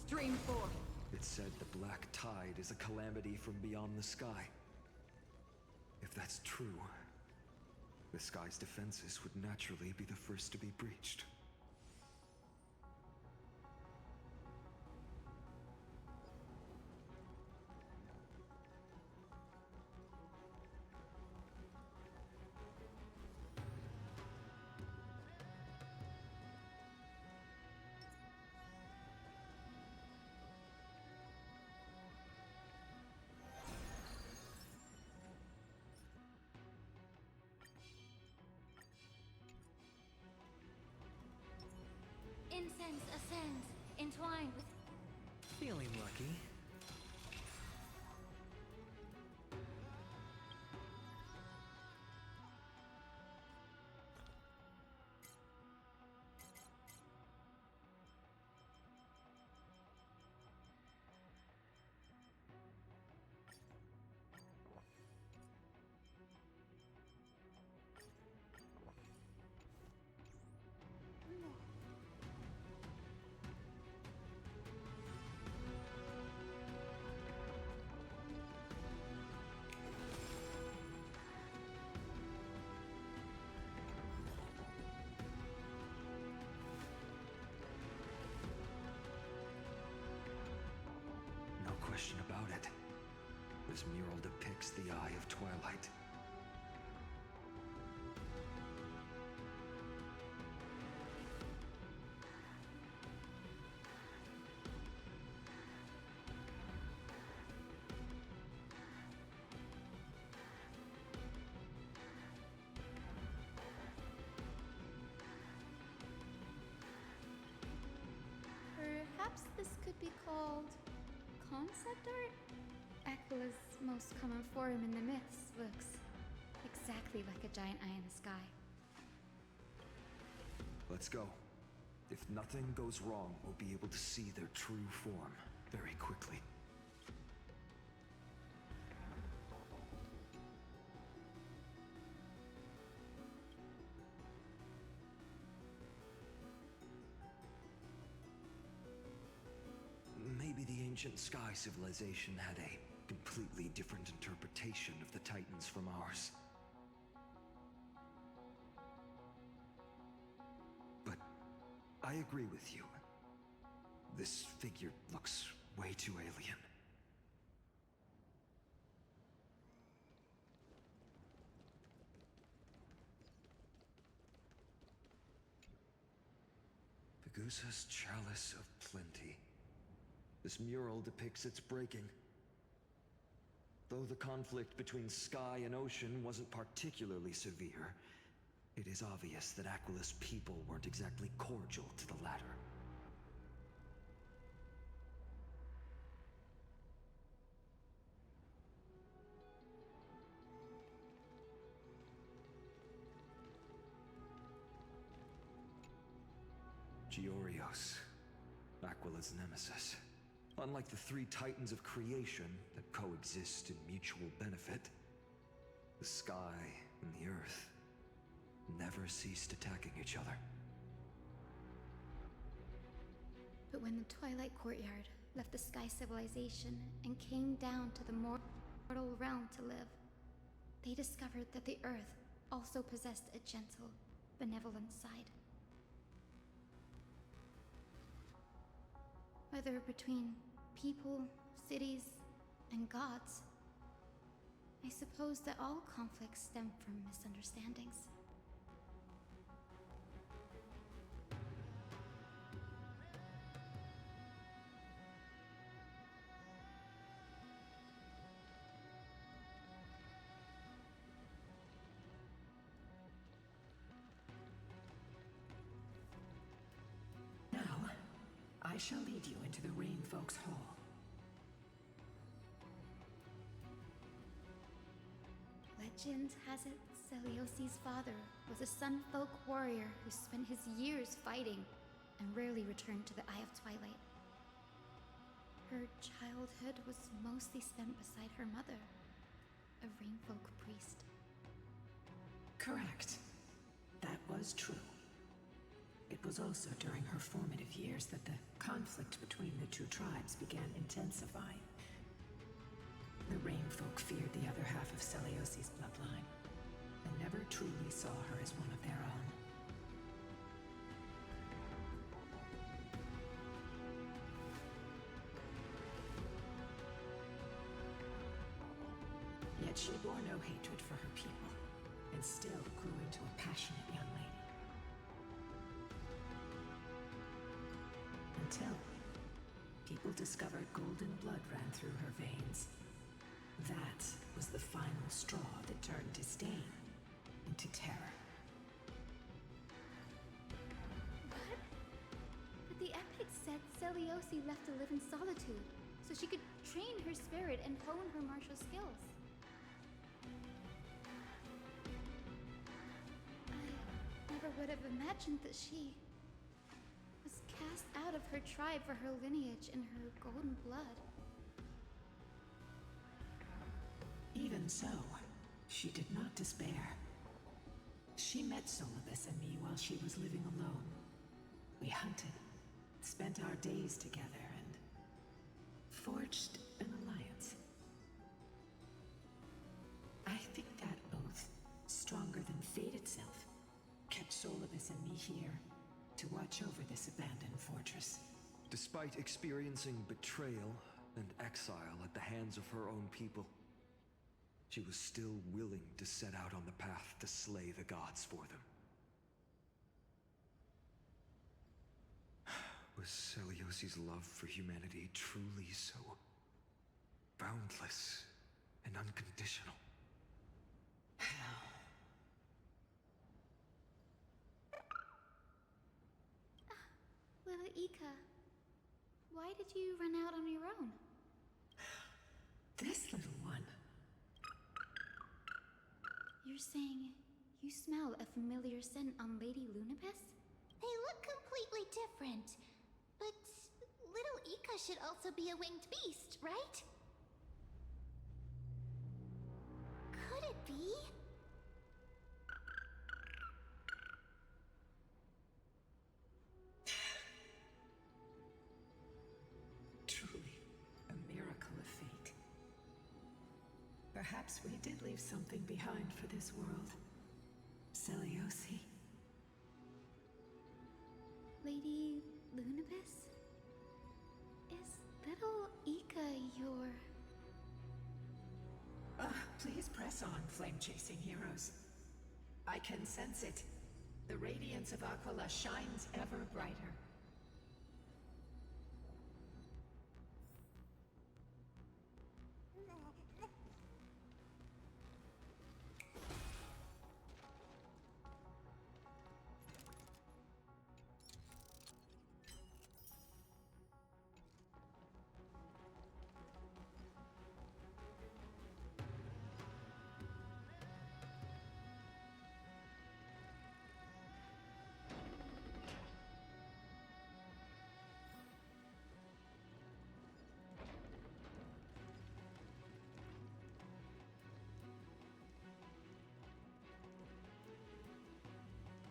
Stream forth. It said the black tide is a calamity from beyond the sky. If that's true, the sky's defenses would naturally be the first to be breached. Incense ascends, entwined with... Feeling lucky. No question about it. This mural depicts the Eye of Twilight. Perhaps this could be called concept art? Aquila's most common form in the myths looks exactly like a giant eye in the sky. Let's go. If nothing goes wrong, we'll be able to see their true form very quickly. Maybe the ancient sky civilization had a completely different interpretation of the Titans from ours. But I agree with you. This figure looks way too alien. Pegusa's Chalice of Plenty. This mural depicts its breaking. Though the conflict between sky and ocean wasn't particularly severe, it is obvious that Aquila's people weren't exactly cordial to the latter. Giorios, Aquila's nemesis. Unlike the three titans of creation that coexist in mutual benefit, the sky and the earth never ceased attacking each other. But when the Twilight Courtyard left the Sky Civilization and came down to the mortal realm to live, they discovered that the Earth also possessed a gentle, benevolent side. Whether between people, cities, and gods, I suppose that all conflicts stem from misunderstandings. Now, I shall lead you into the Rain Folks Hall. Legend has it Celiosi's father was a Sunfolk warrior who spent his years fighting and rarely returned to the Eye of Twilight. Her childhood was mostly spent beside her mother, a Rainfolk priest. Correct. That was true. It was also during her formative years that the conflict between the two tribes began intensifying. The Rain folk feared the other half of Celiosi's bloodline, and never truly saw her as one of their own. Yet she bore no hatred for her people, and still grew into a passionate young lady. Until people discovered golden blood ran through her veins. That was the final straw that turned disdain into terror. What? But the epic said Celiosi left to live in solitude, so she could train her spirit and hone her martial skills. I never would have imagined that she was cast out of her tribe for her lineage and her golden blood. Even so, she did not despair. She met Lunabis and me while she was living alone. We hunted, spent our days together, and forged an alliance. I think that oath, stronger than fate itself, kept Lunabis and me here to watch over this abandoned fortress. Despite experiencing betrayal and exile at the hands of her own people, she was still willing to set out on the path to slay the gods for them. Was Celiosi's love for humanity truly so boundless and unconditional? Little Ika, why did you run out on your own? This little one. You're saying you smell a familiar scent on Lady Lunabis? They look completely different. But little Ika should also be a winged beast, right? Could it be? Truly, a miracle of fate. Perhaps we did leave something behind for this world. Celiosi. Lady Lunabis? Is little Ika your... Please press on, flame-chasing heroes. I can sense it. The radiance of Aquila shines ever brighter.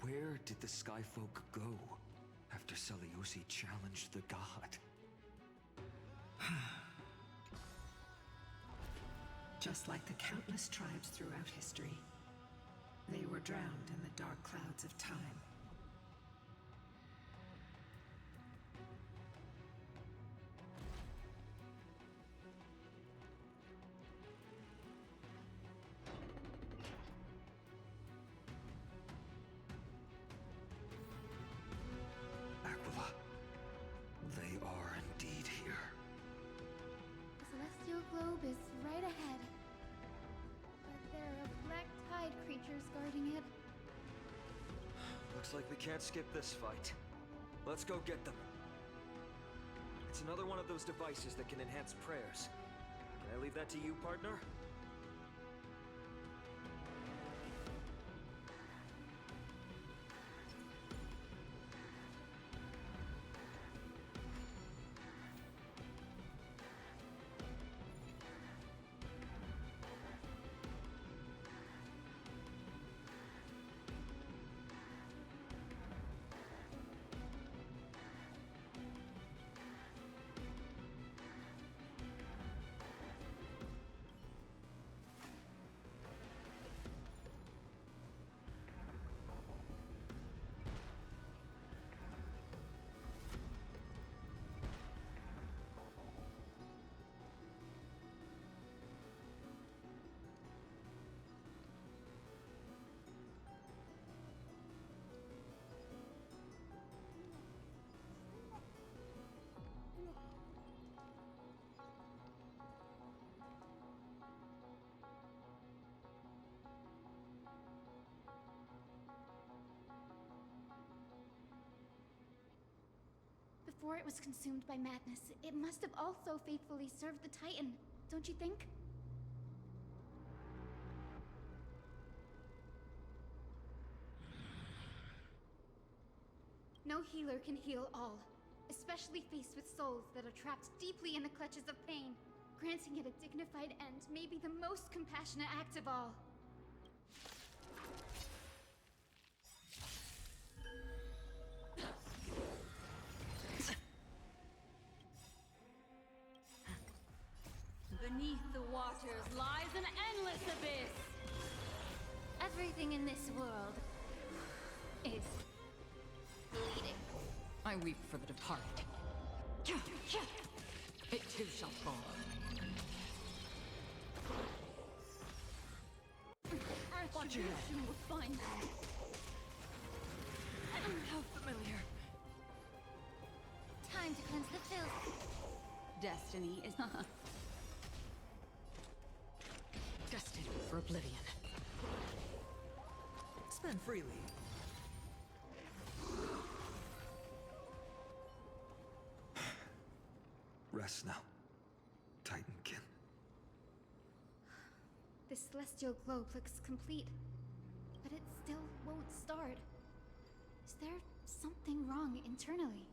Where did the Skyfolk go after Celiosi challenged the god? Just like the countless tribes throughout history, they were drowned in the dark clouds of time. Aquila, they are indeed here. The celestial globe is right ahead. But there are black tide creatures guarding it. Looks like we can't skip this fight. Let's go get them. It's another one of those devices that can enhance prayers. Can I leave that to you, partner? Before it was consumed by madness, it must have also faithfully served the Titan, don't you think? No healer can heal all, especially faced with souls that are trapped deeply in the clutches of pain. Granting it a dignified end may be the most compassionate act of all. Beneath the waters lies an endless abyss! Everything in this world is bleeding. I weep for the departed. It too shall fall. Retribution will find you. How familiar. Time to cleanse the filth. Destiny is destined for oblivion. Spend freely. Rest now, Titankin. The celestial globe looks complete, but it still won't start. Is there something wrong internally?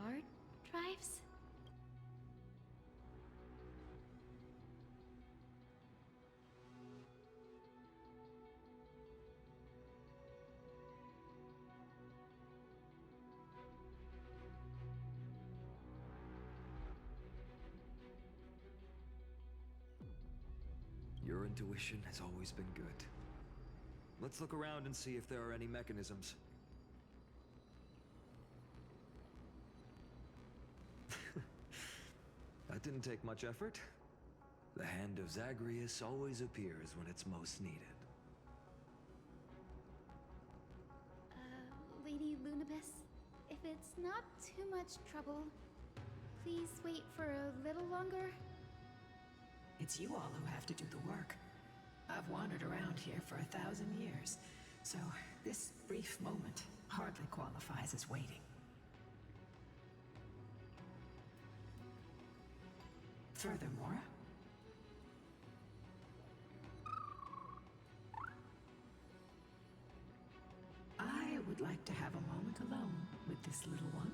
Hard drives? Your intuition has always been good. Let's look around and see if there are any mechanisms. That didn't take much effort. The hand of Zagreus always appears when it's most needed. Lady Lunabis, if it's not too much trouble, please wait for a little longer. It's you all who have to do the work. I've wandered around here for 1,000 years, so this brief moment hardly qualifies as waiting. Furthermore, I would like to have a moment alone with this little one.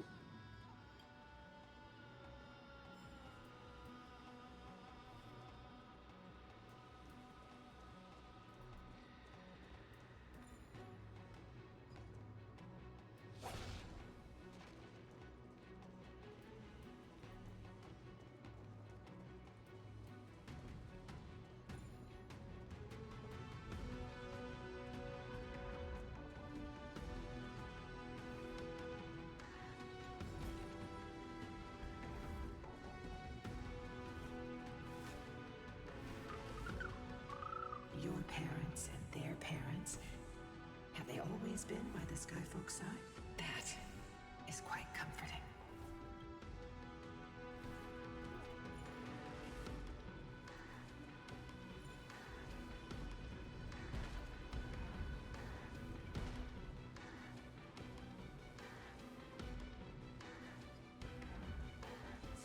Your parents and their parents, have they always been by the Skyfolk's side? That is quite comforting.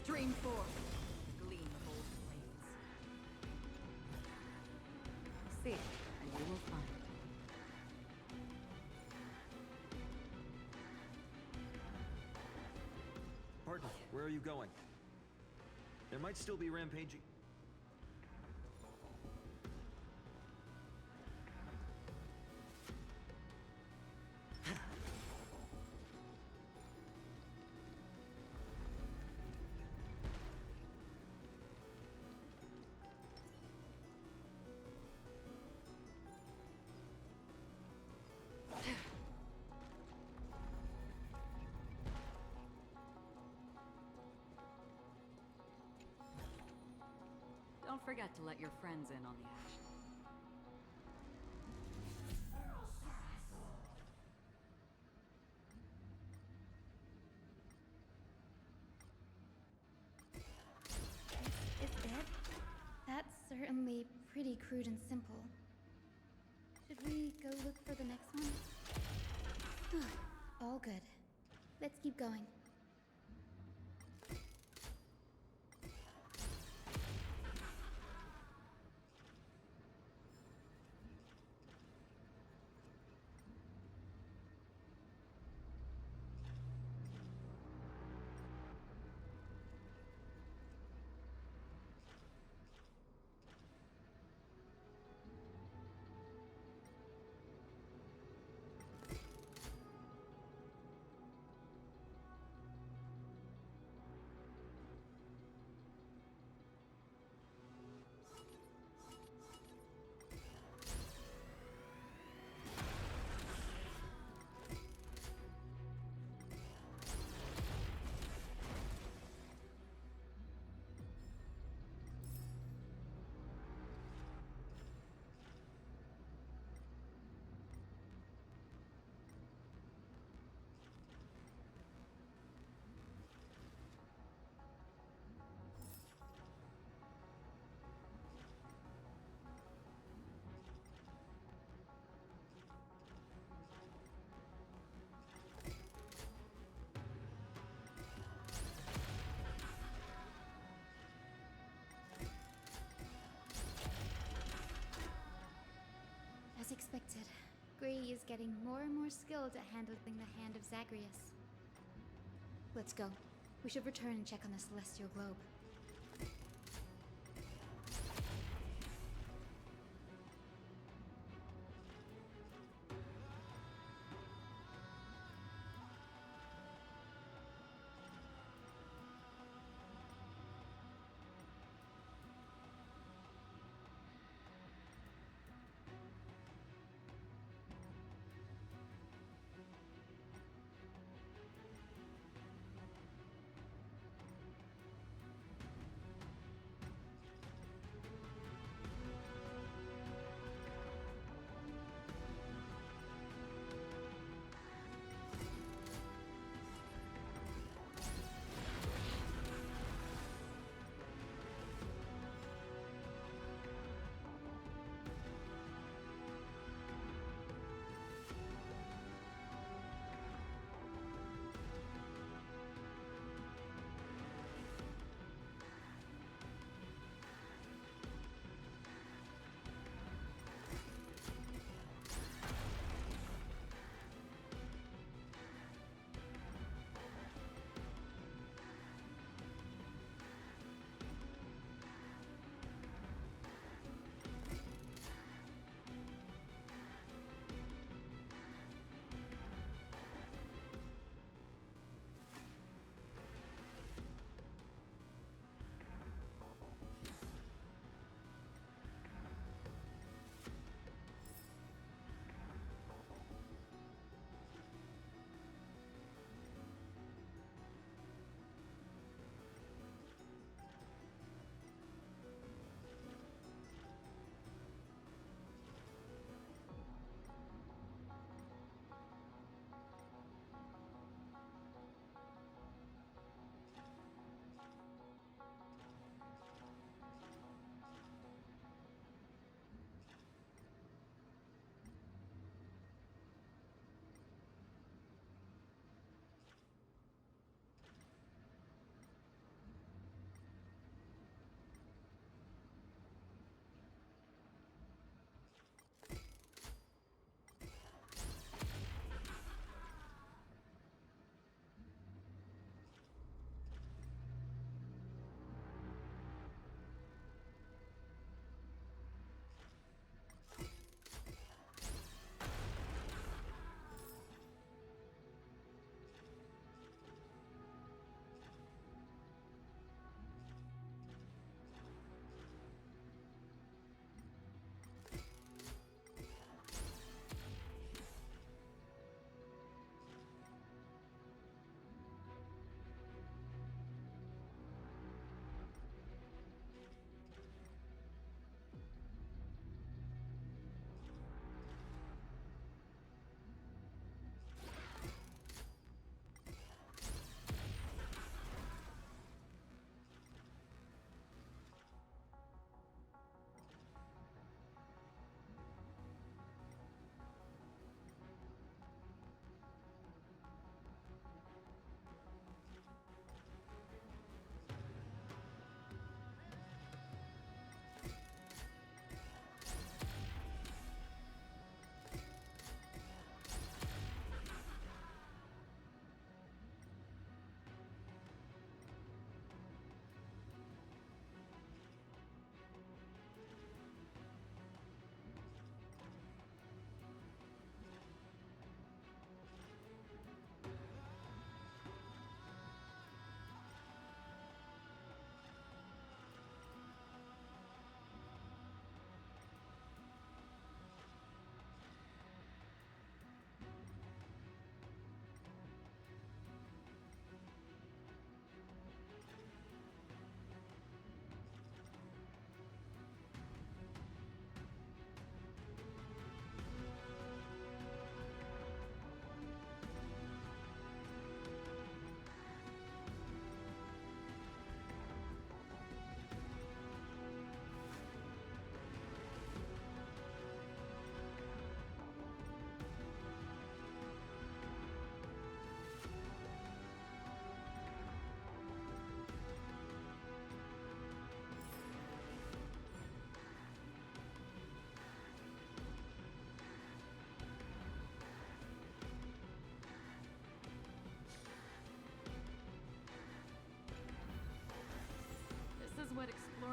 Stream forth, gleam of old blades. Seek, and you will find. Partner, where are you going? There might still be rampaging. Don't forget to let your friends in on the action. Is it? That's certainly pretty crude and simple. Should we go look for the next one? All good. Let's keep going. As expected, Gray is getting more and more skilled at handling the hand of Zagreus. Let's go. We should return and check on the celestial globe.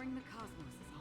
Exploring the cosmos is